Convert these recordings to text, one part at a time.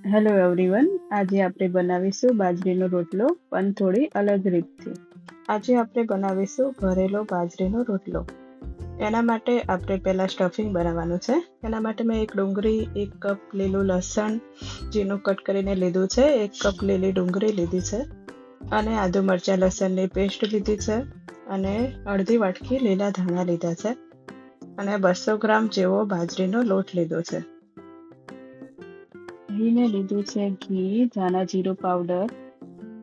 Hello everyone, આજે આપણે બનાવીશું બાજરીનો રોટલો પણ થોડી અલગ રીતથી. આજે આપણે બનાવીશું ભરેલો બાજરીનો રોટલો. એના માટે આપણે પહેલાં સ્ટફિંગ બનાવવાનું છે. એના માટે મેં એક ડુંગળી, 1 કપ લીલું લસણ ઝીણું કટ કરીને લીધું છે, 1 કપ લીલી ડુંગળી લીધી છે અને આદુ મરચાં લસણની પેસ્ટ લીધી છે અને અડધી વાટકી લીલા ધાણા લીધા છે અને 200 ગ્રામ જેવો બાજરીનો લોટ લીધો છે. અહીં મેં લીધું છે ઘી, ધાણા જીરું પાવડર,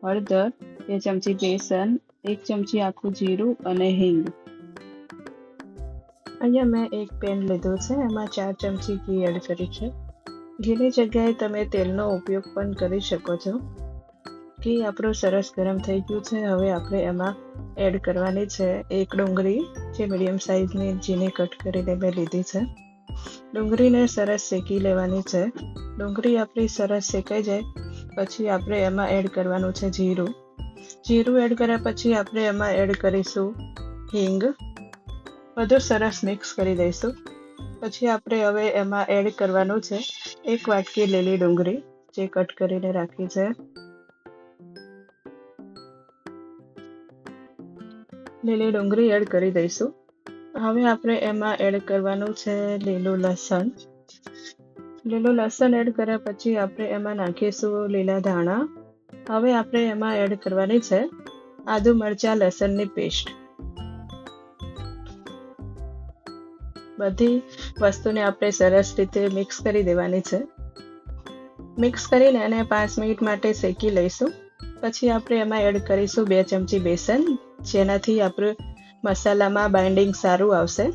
હળદર, 2 ચમચી બેસન, 1 ચમચી આખું જીરું અને હિંગ. અહીંયા મેં એક પેન લીધું છે, એમાં 4 ચમચી ઘી એડ કર્યું છે. ઘીની જગ્યાએ તમે તેલનો ઉપયોગ પણ કરી શકો છો. ઘી આપણું સરસ ગરમ થઈ ગયું છે. હવે આપણે એમાં એડ કરવાની છે એક ડુંગળી, જે મીડિયમ સાઇઝની ઝીણી કટ કરીને મેં લીધી છે. ડુંગળીને સરસ શેકી લેવાની છે. ડુંગળી આપણી સરસ શેકાઈ જાય પછી આપણે એમાં એડ કરવાનું છે જીરું. જીરું એડ કર્યા પછી આપણે એમાં એડ કરીશું હિંગ. બધું સરસ મિક્સ કરી દઈશું. પછી આપણે હવે એમાં એડ કરવાનું છે 1 વાટકી લીલી ડુંગળી, જે કટ કરીને રાખી છે. લીલી ડુંગળી એડ કરી દઈશું. હવે આપણે એમાં એડ કરવાનું છે લીલું લસણ. લીલું લસણ એડ કર્યા પછી આપણે એમાં નાખીશું લીલા ધાણા. હવે આપણે એમાં એડ કરવાની છે આદુ મરચાં લસણની પેસ્ટ. બધી વસ્તુને આપણે સરસ રીતે મિક્સ કરી દેવાની છે. મિક્સ કરીને એને 5 મિનિટ માટે શેકી લઈશું. પછી આપણે એમાં એડ કરીશું 2 ચમચી બેસન, જેનાથી આપણે મસાલામાં બાઇન્ડિંગ સારું આવશે.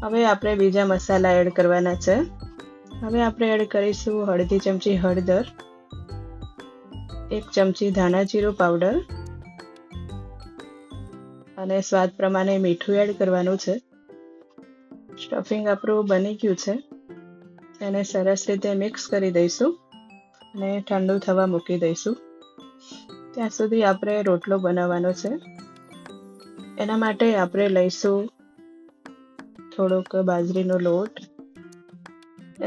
હવે આપણે બીજા મસાલા એડ કરવાના છે. હવે આપણે એડ કરીશું અડધી ચમચી હળદર, 1 ચમચી ધાણા જીરું પાવડર અને સ્વાદ પ્રમાણે મીઠું એડ કરવાનું છે. સ્ટફિંગ આપણું બની ગયું છે. એને સરસ રીતે મિક્સ કરી દઈશું અને ઠંડુ થવા મૂકી દઈશું. ત્યાં સુધી આપણે રોટલો બનાવવાનો છે. એના માટે આપણે લઈશું થોડોક બાજરીનો લોટ.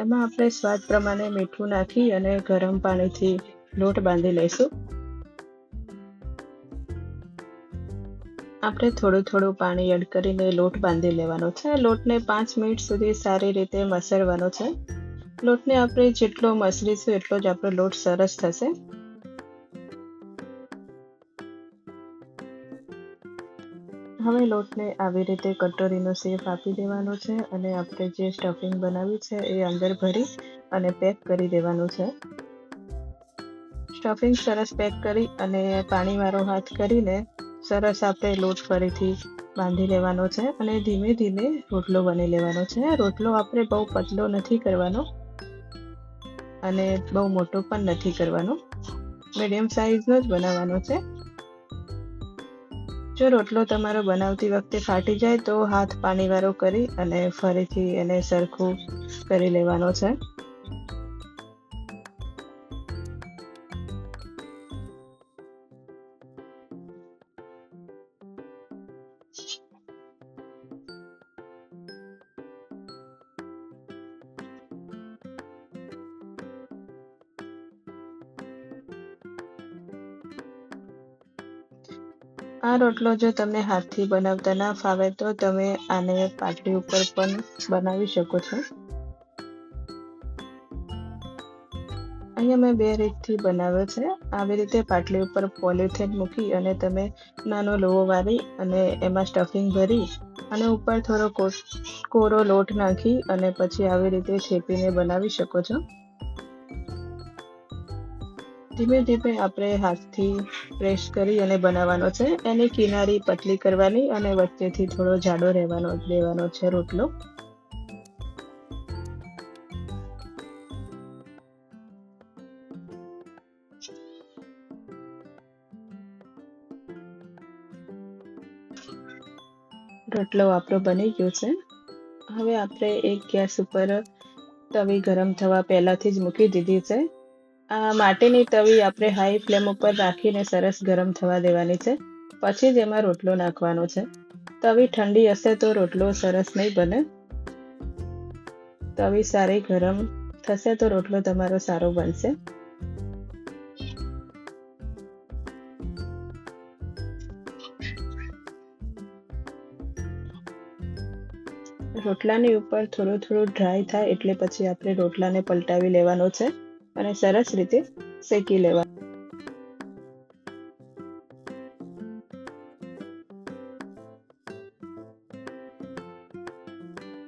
એમાં આપણે સ્વાદ પ્રમાણે મીઠું નાખી અને ગરમ પાણીથી લોટ બાંધી લઈશું. આપણે થોડું પાણી એડ કરીને લોટ બાંધી લેવાનો છે. લોટને 5 મિનિટ સુધી સારી રીતે મસળવાનો છે. લોટને આપણે જેટલો મસળીશું એટલો જ આપણો લોટ સરસ થશે. હવે લોટને આવી રીતે કટોરીનો શેપ આપી દેવાનો છે અને આપણે જે સ્ટફિંગ બનાવ્યું છે એ અંદર ભરી અને પેક કરી દેવાનું છે. સ્ટફિંગ સરસ પેક કરી અને પાણીવાળો હાથ કરીને સરસ આપણે લોટ ફરીથી બાંધી લેવાનો છે અને ધીમે ધીમે રોટલો બની લેવાનો છે. રોટલો આપણે બહુ પતલો નથી કરવાનો અને બહુ મોટો પણ નથી કરવાનો, મીડિયમ સાઇઝનો જ બનાવવાનો છે. જો રોટલો તમારો બનાવતી વખતે ફાટી જાય તો હાથ પાણીવાળો કરી અને ફરીથી એને સરખું કરી લેવાનો છે. આ રોટલો જો તમને હાથથી બનાવતા ના ફાવે તો તમે આને પાટલી ઉપર પણ બનાવી શકો છો. અહીંયા મેં 2 રીતથી બનાવ્યો છે. આવી રીતે પાટલી ઉપર પોલિથીન મૂકી અને તમે નાનો લોવો વાળી અને એમાં સ્ટફિંગ ભરી અને ઉપર થોડો કોરો લોટ નાખી અને પછી આવી રીતે છેપીને બનાવી શકો છો. ધીમે ધીમે આપણે હાથથી પ્રેસ કરી અને બનાવવાનો છે. એની કિનારી પતલી કરવાની અને વચ્ચેથી થોડો જાડો દેવાનો છે રોટલો. રોટલો આપણો બની ગયો છે. હવે આપણે એક ગેસ ઉપર તવી ગરમ થવા પહેલાથી જ મૂકી દીધી છે. આ માટીની તવી આપણે હાઈ ફ્લેમ ઉપર રાખીને સરસ ગરમ થવા દેવાની છે. પછી જ એમાં રોટલો નાખવાનો છે. તવી ઠંડી હશે તો રોટલો સરસ નહીં બને. તવી સારી ગરમ થશે તો રોટલો તમારો સારો બનશે. રોટલાની ઉપર થોડું ડ્રાય થાય એટલે પછી આપણે રોટલાને પલટાવી લેવાનો છે અને સરસ રીતે શેકી લેવાનો.